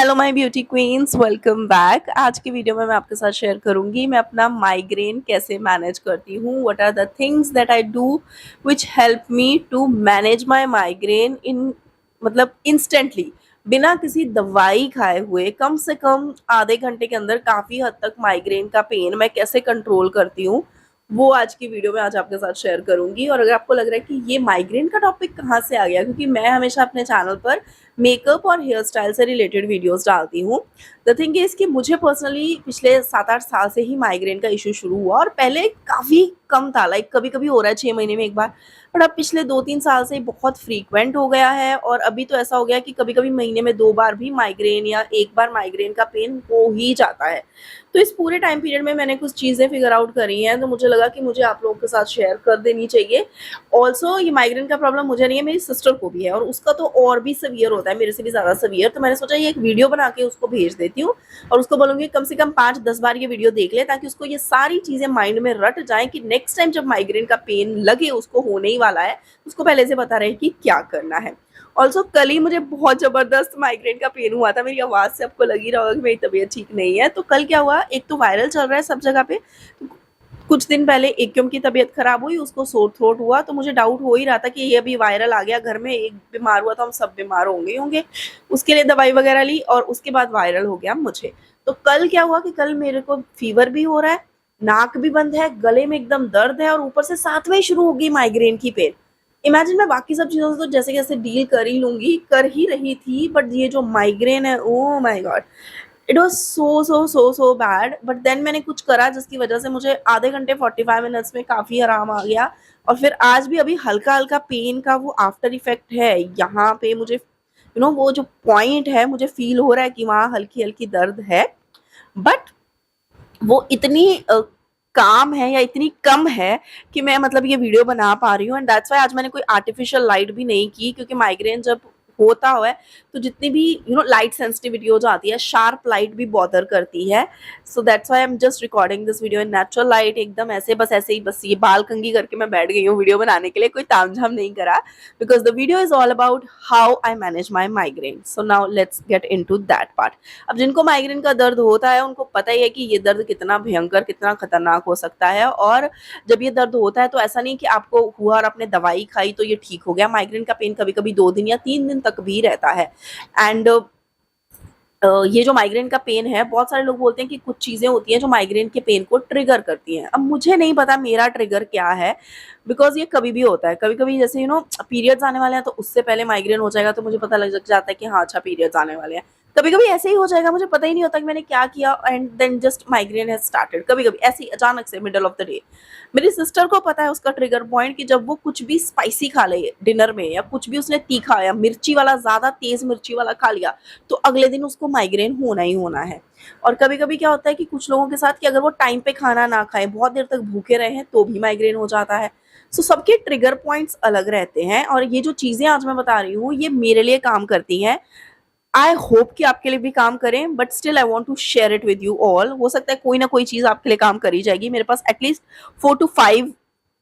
Hello my beauty queens, welcome back. आज की video में मैं आपके साथ शेयर करूंगी मैं अपना माइग्रेन कैसे मैनेज करती हूँ। What are the things that I do which help me to manage my migraine in मतलब इंस्टेंटली, बिना किसी दवाई खाए हुए कम से कम आधे घंटे के अंदर काफ़ी हद तक माइग्रेन का पेन मैं कैसे कंट्रोल करती हूँ, वो आज की वीडियो में आज आपके साथ शेयर करूंगी। और अगर आपको लग रहा है कि ये माइग्रेन का टॉपिक कहाँ से आ गया, क्योंकि मैं हमेशा अपने चैनल पर मेकअप और हेयर स्टाइल से रिलेटेड वीडियोस डालती हूँ। द थिंग इज़ कि मुझे पर्सनली पिछले 7-8 साल से ही माइग्रेन का इशू शुरू हुआ, और पहले काफ़ी कम था, लाइक कभी कभी हो रहा है 6 महीने में एक बार, बट अब पिछले 2-3 साल से बहुत फ्रीक्वेंट हो गया है। और अभी तो ऐसा हो गया कि कभी कभी महीने में 2 बार भी माइग्रेन या एक बार माइग्रेन का पेन हो ही जाता है। तो इस पूरे टाइम पीरियड में मैंने कुछ चीज़ें फिगर आउट करी हैं, तो मुझे लगा कि मुझे आप लोगों के साथ शेयर कर देनी चाहिए। ऑल्सो ये माइग्रेन का प्रॉब्लम मुझे नहीं है, मेरी सिस्टर को भी है, और उसका तो और भी सीवियर होता है, मेरे से भी ज़्यादा सीवियर। तो मैंने सोचा ये एक वीडियो बना के उसको भेज देती हूँ, और उसको बोलूँगी कम से कम 5-10 बार ये वीडियो देख ले, ताकि उसको ये सारी चीज़ें माइंड में रट जाएँ कि नेक्स्ट टाइम जब माइग्रेन का पेन लगे, उसको होने ही वाला है, उसको पहले से पता रहे कि क्या करना है। ऑल्सो कल ही मुझे बहुत ज़बरदस्त माइग्रेन का पेन हुआ था। मेरी आवाज़ से आपको लग ही रहा होगा कि मेरी तबीयत ठीक नहीं है। तो कल क्या हुआ, एक तो वायरल चल रहा है सब जगह पे, कुछ दिन पहले एकम की तबीयत खराब हुई, उसको सोर थ्रोट हुआ, तो मुझे डाउट हो ही रहा था कि ये अभी वायरल आ गया घर में, एक बीमार हुआ तो हम सब बीमार होंगे। उसके लिए दवाई वगैरह ली, और उसके बाद वायरल हो गया मुझे। तो कल क्या हुआ कि कल मेरे को फीवर भी हो रहा है, नाक भी बंद है, गले में एकदम दर्द है, और ऊपर से साथ में ही शुरू हो गई माइग्रेन की पेन। इमेजिन, मैं बाकी सब चीज़ों से तो जैसे कैसे डील कर ही लूंगी, कर ही रही थी, बट ये जो माइग्रेन है, oh my god, it was so bad. But then मैंने कुछ करा जिसकी वजह से मुझे आधे घंटे 45 मिनट्स में काफ़ी आराम आ गया। और फिर आज भी अभी हल्का हल्का पेन का वो आफ्टर इफेक्ट है यहाँ पे, मुझे वो जो पॉइंट है, मुझे फील हो रहा है कि वहाँ हल्की हल्की दर्द है, बट वो इतनी काम है या इतनी कम है कि मैं मतलब ये वीडियो बना पा रही हूँ। एंड दैट्स वाई आज मैंने कोई आर्टिफिशियल लाइट भी नहीं की, क्योंकि माइग्रेन जब होता हुआ है तो जितनी भी लाइट सेंसिटिविटी हो जाती है, शार्प लाइट भी बॉदर करती है। So that's why I am just recording this video in natural light, एकदम ऐसे, बस ऐसे ही, बस ये बाल कंघी करके मैं बैठ गई हूँ वीडियो बनाने के लिए, कोई तामझाम नहीं करा, because the video is all about how I manage my migraine. So now let's get in to that part. अब जिनको माइग्रेन का दर्द होता है उनको पता ही है कि ये दर्द कितना भयंकर, कितना खतरनाक हो सकता है। और जब ये दर्द होता है तो ऐसा नहीं कि आपको हुआ और आपने दवाई खाई तो ये ठीक हो गया। माइग्रेन का पेन कभी कभी 2 दिन या 3 दिन तक भी रहता है। एंड ये जो माइग्रेन का पेन है, बहुत सारे लोग बोलते हैं कि कुछ चीज़ें होती हैं जो माइग्रेन के पेन को ट्रिगर करती हैं। अब मुझे नहीं पता मेरा ट्रिगर क्या है, बिकॉज ये कभी भी होता है। कभी कभी जैसे पीरियड्स आने वाले हैं तो उससे पहले माइग्रेन हो जाएगा, तो मुझे पता लग जाता है कि हाँ अच्छा पीरियड्स आने वाले हैं। कभी कभी ऐसे ही हो जाएगा, मुझे पता ही नहीं होता कि मैंने क्या किया, and then just migraine has started. कभी कभी ऐसे ही अचानक से मिडल ऑफ द डे। मेरी सिस्टर को पता है उसका ट्रिगर पॉइंट, कि जब वो कुछ भी स्पाइसी खा ले डिनर में, या कुछ भी उसने तीखा या मिर्ची वाला, ज़्यादा तेज मिर्ची वाला खा लिया, तो अगले दिन उसको माइग्रेन होना ही होना है। और कभी कभी क्या होता है कि कुछ लोगों के साथ कि अगर वो टाइम पे खाना ना खाए, बहुत देर तक भूखे रहे हैं, तो भी माइग्रेन हो जाता है। सो सबके ट्रिगर पॉइंट्स अलग रहते हैं, और ये जो चीज़ें आज मैं बता रही हूँ ये मेरे लिए काम करती हैं। आई होप कि आपके लिए भी काम करें, but still I want to share it with you all. हो सकता है कोई ना कोई चीज़ आपके लिए काम करी जाएगी। मेरे पास एटलीस्ट 4 to 5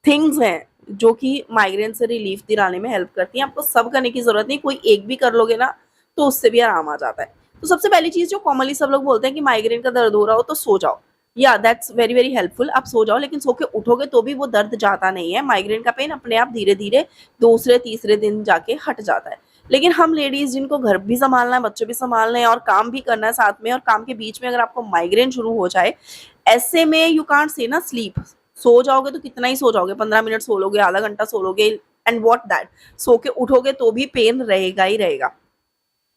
थिंग्स हैं जो कि माइग्रेन से रिलीफ दिलाने में हेल्प करती हैं। आपको सब करने की जरूरत नहीं, कोई एक भी कर लोगे ना तो उससे भी आराम आ जाता है। तो सबसे पहली चीज़ जो कॉमनली सब लोग बोलते हैं कि माइग्रेन का दर्द हो रहा हो तो सो जाओ। या दैट्स वेरी वेरी हेल्पफुल, आप सो जाओ, लेकिन सो के उठोगे तो भी वो दर्द जाता नहीं है। माइग्रेन का पेन अपने आप धीरे धीरे दूसरे तीसरे दिन जाके हट जाता है। लेकिन हम लेडीज जिनको घर भी संभालना है, बच्चे भी संभालना है, और काम भी करना है साथ में, और काम के बीच में अगर आपको माइग्रेन शुरू हो जाए, ऐसे में यू कांट से ना स्लीप। सो जाओगे तो कितना ही सो जाओगे, 15 मिनट सो लोगे, आधा घंटा सो लोगे, एंड व्हाट दैट, सो के उठोगे तो भी पेन रहेगा ही रहेगा।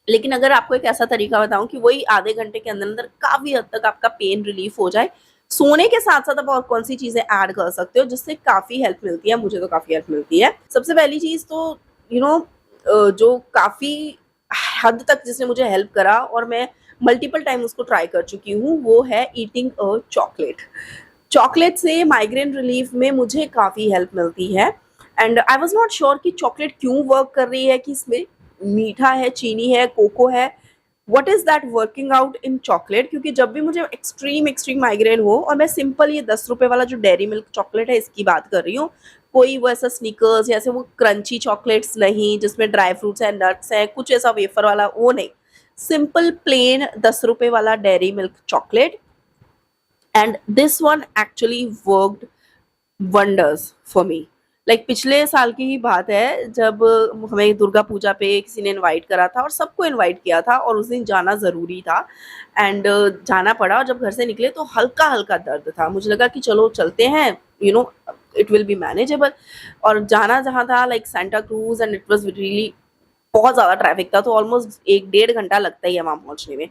लेकिन अगर आपको एक ऐसा तरीका बताऊं कि वही आधे घंटे के अंदर अंदर काफी हद तक आपका पेन रिलीफ हो जाए, सोने के साथ साथ आप और कौन सी चीजें ऐड कर सकते हो जिससे काफी हेल्प मिलती है। मुझे तो काफी हेल्प मिलती है। सबसे पहली चीज तो यू नो जो काफी हद तक जिसने मुझे हेल्प करा, और मैं मल्टीपल टाइम उसको ट्राई कर चुकी हूँ, वो है ईटिंग अ चॉकलेट। चॉकलेट से माइग्रेन रिलीफ में मुझे काफ़ी हेल्प मिलती है। And I was not sure कि चॉकलेट क्यों वर्क कर रही है, कि इसमें मीठा है, चीनी है, कोको है, what is that working out in chocolate. क्योंकि जब भी मुझे एक्सट्रीम एक्सट्रीम माइग्रेन हो, और मैं सिंपल ये 10 रुपये वाला जो डेयरी मिल्क चॉकलेट है इसकी बात कर रही हूँ, कोई वो ऐसा स्निकर्स या ऐसे वो क्रंची चॉकलेट्स नहीं जिसमें ड्राई फ्रूट्स हैं, नट्स हैं, कुछ ऐसा वेफर वाला वो नहीं, सिंपल प्लेन 10 रुपए वाला dairy milk chocolate, and this one actually worked wonders for me. Like पिछले साल की ही बात है, जब हमें दुर्गा पूजा पे किसी ने इनवाइट करा था और सबको इनवाइट किया था और उस दिन जाना ज़रूरी था, एंड जाना पड़ा। और जब घर से निकले तो हल्का हल्का दर्द था, मुझे लगा कि चलो चलते हैं, इट विल बी मैनेजेबल। और जाना जहाँ था like Santa cruise, and it was really बहुत ज़्यादा ट्रैफिक था, तो ऑलमोस्ट 1 डेढ़ घंटा लगता ही है वहाँ पहुँचने में।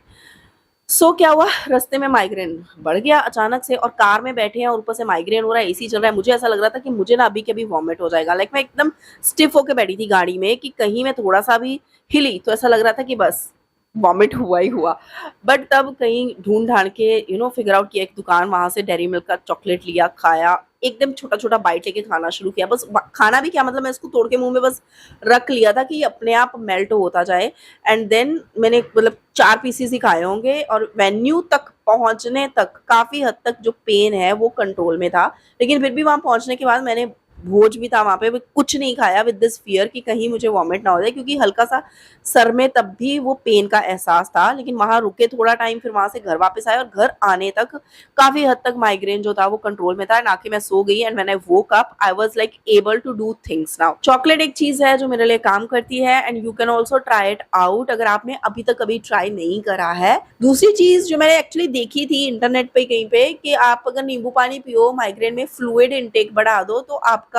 क्या हुआ, रास्ते में माइग्रेन बढ़ गया अचानक से, और कार में बैठे हैं और ऊपर से माइग्रेन हो रहा है, एसी चल रहा है। मुझे ऐसा लग रहा था कि मुझे ना अभी के अभी वॉमिट हो जाएगा। लाइक मैं एकदम स्टिफ होके बैठी थी गाड़ी में कि कहीं मैं थोड़ा सा भी हिली तो ऐसा लग रहा था कि बस वॉमिट हुआ ही हुआ। बट तब कहीं ढूंढ ढांड के फिगर आउट किया एक दुकान, वहां से डेयरी मिल्क का चॉकलेट लिया, खाया, एकदम छोटा छोटा बाइट लेके खाना शुरू किया। बस खाना भी क्या, मतलब मैं इसको तोड़ के मुंह में बस रख लिया था कि अपने आप मेल्ट होता जाए। एंड देन मैंने मतलब 4 पीसेस ही खाए होंगे, और वेन्यू तक पहुंचने तक काफी हद तक जो पेन है वो कंट्रोल में था। लेकिन फिर भी वहां पहुंचने के बाद मैंने, भोज भी था वहां पे, कुछ नहीं खाया विद दिस फियर कि कहीं मुझे वॉमिट ना हो जाए, क्योंकि हल्का सा सर में तब भी वो पेन का एहसास था। लेकिन वहां रुके थोड़ा टाइम, फिर वहां से घर वापस आए, और घर आने तक काफी हद तक माइग्रेन जो था वो कंट्रोल में था। ना कि मैं सो गई, and when I woke up I was like able to do things now. Chocolate एक चीज है जो मेरे लिए काम करती है, and you can also try it out अगर आपने अभी तक कभी ट्राई नहीं करा है। दूसरी चीज जो मैंने एक्चुअली देखी थी इंटरनेट पे कहीं पे, कि आप अगर नींबू पानी पियो, माइग्रेन में फ्लूइड इनटेक बढ़ा दो, तो आपका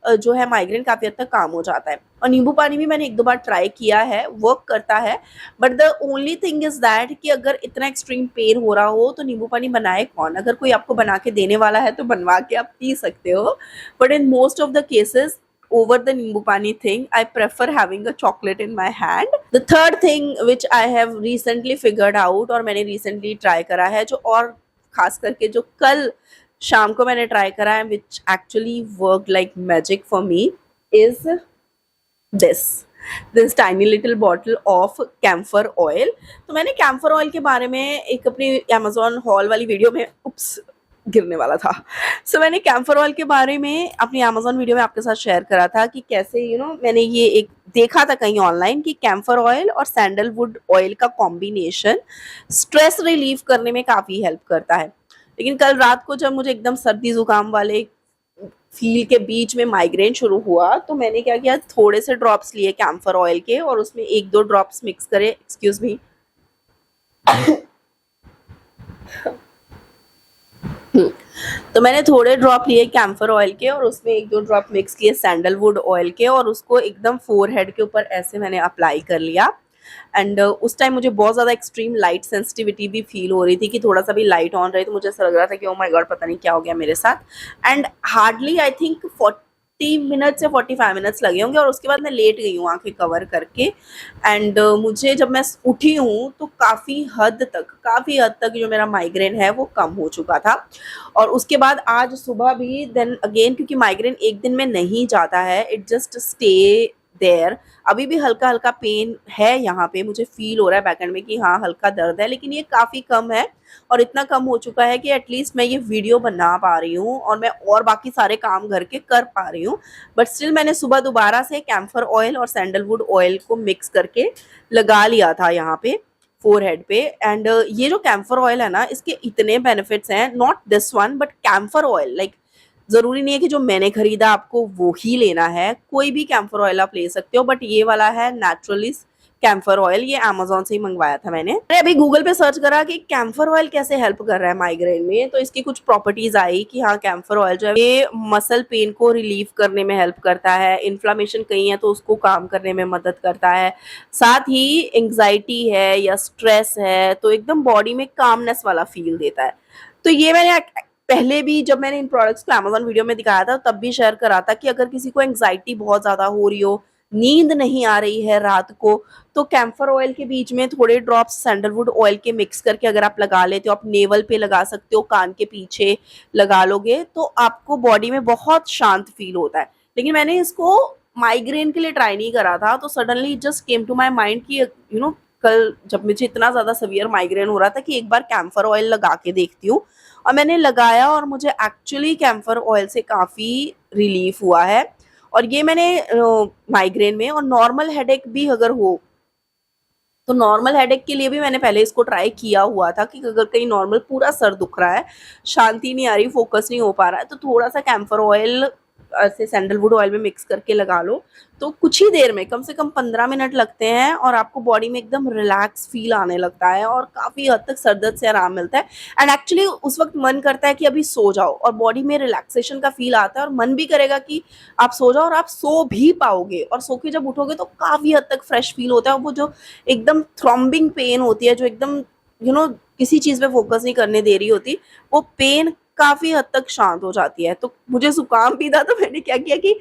जो है माइग्रेन काफी हद तक काम हो जाता है। और नींबू पानी भी मैंने 1-2 बार ट्राई किया है, वर्क करता है। But the only thing is that कि अगर इतना एक्सट्रीम पेन हो रहा हो तो नींबू पानी बनाए कौन? अगर कोई आपको बना के देने वाला है तो बनवा के आप पी सकते हो, but in most of the cases over the nimbu pani thing, I prefer having a chocolate in my hand. The third thing which I have recently figured out, और मैंने recently try करा है, जो और खास करके जो कल शाम को मैंने ट्राई करा है, which actually worked like magic for me, is this tiny little bottle of camphor oil. तो मैंने कैम्फर ऑयल के बारे में एक अपनी अमेजोन हॉल वाली वीडियो में, उप्स गिरने वाला था। मैंने कैम्फर ऑयल के बारे में अपनी अमेजोन वीडियो में आपके साथ शेयर करा था कि कैसे मैंने ये एक देखा था कहीं ऑनलाइन कि कैम्फर ऑयल और सैंडलवुड ऑयल का कॉम्बिनेशन स्ट्रेस रिलीव करने में काफ़ी हेल्प करता है। लेकिन कल रात को जब मुझे एकदम सर्दी जुकाम वाले फील के बीच में माइग्रेन शुरू हुआ, तो मैंने क्या किया, थोड़े से ड्रॉप्स लिए कैम्फर ऑयल के और उसमें 1-2 ड्रॉप्स मिक्स करे, एक्सक्यूज मी, तो मैंने थोड़े ड्रॉप लिए कैम्फर ऑयल के और उसमें 1-2 ड्रॉप मिक्स किए सैंडलवुड ऑयल के, और उसको एकदम फोरहेड के ऊपर ऐसे मैंने अप्लाई कर लिया। एंड उस टाइम मुझे बहुत ज़्यादा एक्सट्रीम लाइट सेंसिटिविटी भी फील हो रही थी कि थोड़ा सा भी लाइट ऑन रही तो मुझे ऐसा लग रहा था कि ओ माय गॉड पता नहीं क्या हो गया मेरे साथ। And hardly I think 40 minutes या 45 मिनट्स लगे होंगे, और उसके बाद मैं लेट गई हूँ आंखें कवर करके। एंड मुझे जब मैं उठी हूँ तो काफ़ी हद तक जो मेरा माइग्रेन है वो कम हो चुका था। और उसके बाद आज सुबह भी देन अगेन, क्योंकि माइग्रेन एक दिन में नहीं जाता है, इट जस्ट स्टे देयर। अभी भी हल्का हल्का पेन है यहाँ पे, मुझे फील हो रहा है बैकएंड में कि हाँ हल्का दर्द है, लेकिन ये काफ़ी कम है, और इतना कम हो चुका है कि एटलीस्ट मैं ये वीडियो बना पा रही हूँ और मैं और बाकी सारे काम घर के कर पा रही हूँ। बट स्टिल मैंने सुबह दोबारा से कैम्फर ऑयल और सैंडलवुड ऑयल को मिक्स करके लगा लिया था यहाँ पे फोरहेड पे। एंड ये जो कैम्फर ऑयल है ना, इसके इतने बेनिफिट्स हैं, not this one but camphor oil, like ज़रूरी नहीं है कि जो मैंने खरीदा आपको वो ही लेना है, कोई भी कैम्फर ऑयल आप ले सकते हो, बट ये वाला है नेचुरलिस्ट कैम्फर ऑयल, ये अमेजोन से ही मंगवाया था मैंने। अभी गूगल पे सर्च करा कि कैम्फर ऑयल कैसे हेल्प कर रहा है माइग्रेन में, तो इसकी कुछ प्रॉपर्टीज आई कि हाँ कैम्फर ऑयल जो है ये मसल पेन को रिलीव करने में हेल्प करता है, इन्फ्लामेशन कहीं है तो उसको काम करने में मदद करता है, साथ ही एंग्जाइटी है या स्ट्रेस है तो एकदम बॉडी में कामनेस वाला फील देता है। तो ये मैंने पहले भी जब मैंने इन प्रोडक्ट्स को अमेजोन वीडियो में दिखाया था तब भी शेयर करा था कि अगर किसी को एंग्जाइटी बहुत ज़्यादा हो रही हो, नींद नहीं आ रही है रात को, तो कैम्फर ऑयल के बीच में थोड़े ड्रॉप्स सैंडलवुड ऑयल के मिक्स करके अगर आप लगा लेते हो, आप नेवल पे लगा सकते हो, कान के पीछे लगा लोगे तो आपको बॉडी में बहुत शांत फील होता है। लेकिन मैंने इसको माइग्रेन के लिए ट्राई नहीं करा था, तो suddenly just came to my mind कि कल जब मुझे इतना ज़्यादा सवियर माइग्रेन हो रहा था कि एक बार कैम्फर ऑयल लगा के देखती हूँ, और मैंने लगाया और मुझे एक्चुअली कैम्फर ऑयल से काफ़ी रिलीफ हुआ है। और ये मैंने माइग्रेन में, और नॉर्मल हेडेक भी अगर हो तो नॉर्मल हेडेक के लिए भी मैंने पहले इसको ट्राई किया हुआ था कि अगर कहीं नॉर्मल पूरा सर दुख रहा है, शांति नहीं आ रही, फोकस नहीं हो पा रहा है, तो थोड़ा सा कैम्फर ऑयल से सैंडलवुड ऑयल में मिक्स करके लगा लो, तो कुछ ही देर में, कम से कम 15 मिनट लगते हैं और आपको बॉडी में एकदम रिलैक्स फील आने लगता है और काफ़ी हद तक सर दर्द से आराम मिलता है। एंड एक्चुअली उस वक्त मन करता है कि अभी सो जाओ, और बॉडी में रिलैक्सेशन का फील आता है और मन भी करेगा कि आप सो जाओ, और आप सो भी पाओगे, और सो के जब उठोगे तो काफ़ी हद तक फ्रेश फील होता है। वो जो एकदम थ्रॉम्बिंग पेन होती है, जो एकदम किसी चीज़ पे फोकस नहीं करने दे रही होती, वो पेन काफ़ी हद तक शांत हो जाती है। तो मुझे जुकाम भी था, तो मैंने क्या किया कि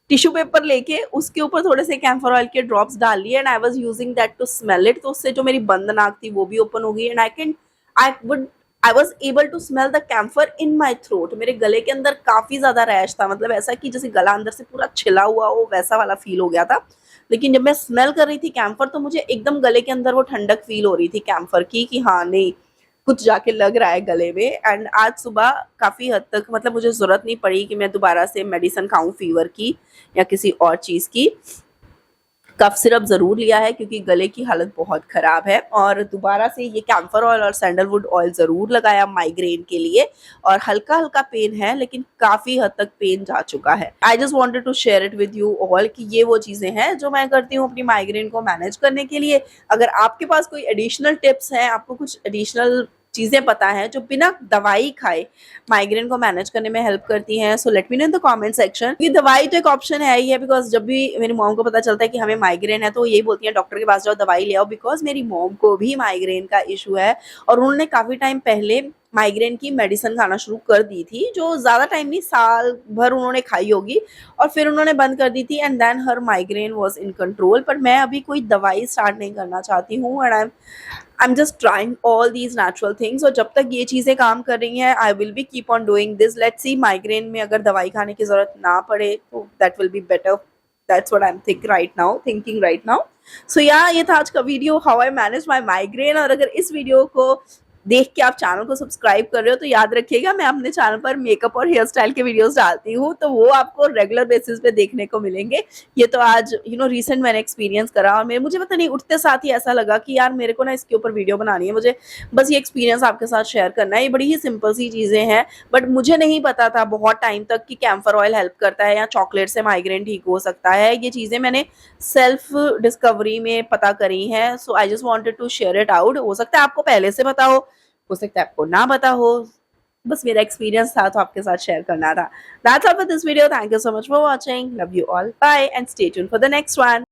टिश्यू पेपर लेके उसके ऊपर थोड़े से कैम्फर ऑयल के ड्रॉप्स डाल लिए, and I was using that to smell it. तो उससे जो मेरी बंद नाक थी वो भी ओपन हो गई, and I was able to smell the camphor in my throat. मेरे गले के अंदर काफ़ी ज़्यादा रैश था, मतलब ऐसा कि जैसे गला अंदर से पूरा छिला हुआ हो, वैसा वाला फील हो गया था। लेकिन जब मैं स्मेल कर रही थी कैम्फर, तो मुझे एकदम गले के अंदर वो ठंडक फील हो रही थी कैम्फर की, कि हाँ नहीं, कुछ जाके लग रहा है गले में। एंड आज सुबह काफ़ी हद तक, मतलब मुझे ज़रूरत नहीं पड़ी कि मैं दोबारा से मेडिसिन खाऊं फीवर की या किसी और चीज़ की। कफ सिरप ज़रूर लिया है क्योंकि गले की हालत बहुत ख़राब है, और दोबारा से ये कैम्फर ऑयल और सैंडलवुड ऑयल ज़रूर लगाया माइग्रेन के लिए। और हल्का हल्का पेन है, लेकिन काफ़ी हद तक पेन जा चुका है। I just wanted to share it with you all कि ये वो चीज़ें हैं जो मैं करती हूँ अपनी माइग्रेन को मैनेज करने के लिए। अगर आपके पास कोई एडिशनल टिप्स हैं, आपको कुछ एडिशनल चीज़ें पता हैं जो बिना दवाई खाए माइग्रेन को मैनेज करने में हेल्प करती हैं, so let me know in the comment section. ये दवाई तो एक ऑप्शन है ही है, बिकॉज जब भी मेरी मॉम को पता चलता है कि हमें माइग्रेन है, तो यही बोलती हैं डॉक्टर के पास जाओ, दवाई ले आओ। बिकॉज मेरी मॉम को भी माइग्रेन का इशू है, और उन्होंने काफ़ी टाइम पहले माइग्रेन की मेडिसिन खाना शुरू कर दी थी, जो ज़्यादा टाइम नहीं, साल भर उन्होंने खाई होगी, और फिर उन्होंने बंद कर दी थी, and then her migraine was in control. पर मैं अभी कोई दवाई स्टार्ट नहीं करना चाहती हूँ, and I am just trying all these natural things. और जब तक ये चीज़ें काम कर रही हैं, I will be keep on doing this. Let's see, migraine में अगर दवाई खाने की ज़रूरत ना पड़े तो that will be better. That's what I am thinking right now. So yeah, ये था आज का video, how I manage my migraine. और अगर इस वीडियो को देख के आप चैनल को सब्सक्राइब कर रहे हो, तो याद रखिएगा मैं अपने चैनल पर मेकअप और हेयर स्टाइल के वीडियोस डालती हूँ, तो वो आपको रेगुलर बेसिस पे देखने को मिलेंगे। ये तो आज रिसेंट मैंने एक्सपीरियंस करा, और मुझे पता नहीं, उठते साथ ही ऐसा लगा कि यार मेरे को ना इसके ऊपर वीडियो बनानी है, मुझे बस ये एक्सपीरियंस आपके साथ शेयर करना है। ये बड़ी ही सिंपल सी चीज़ें हैं, बट मुझे नहीं पता था बहुत टाइम तक कि कैम्फर ऑयल हेल्प करता है या चॉकलेट से माइग्रेन ठीक हो सकता है। ये चीज़ें मैंने सेल्फ डिस्कवरी में पता करी हैं, so I just wanted to share it out. हो सकता है आपको पहले से पता हो सकता है आपको ना पता हो, बस मेरा एक्सपीरियंस था तो आपके साथ शेयर करना था। That's all for this video. Thank you so much for watching. Love you all. Bye and stay tuned for the next one.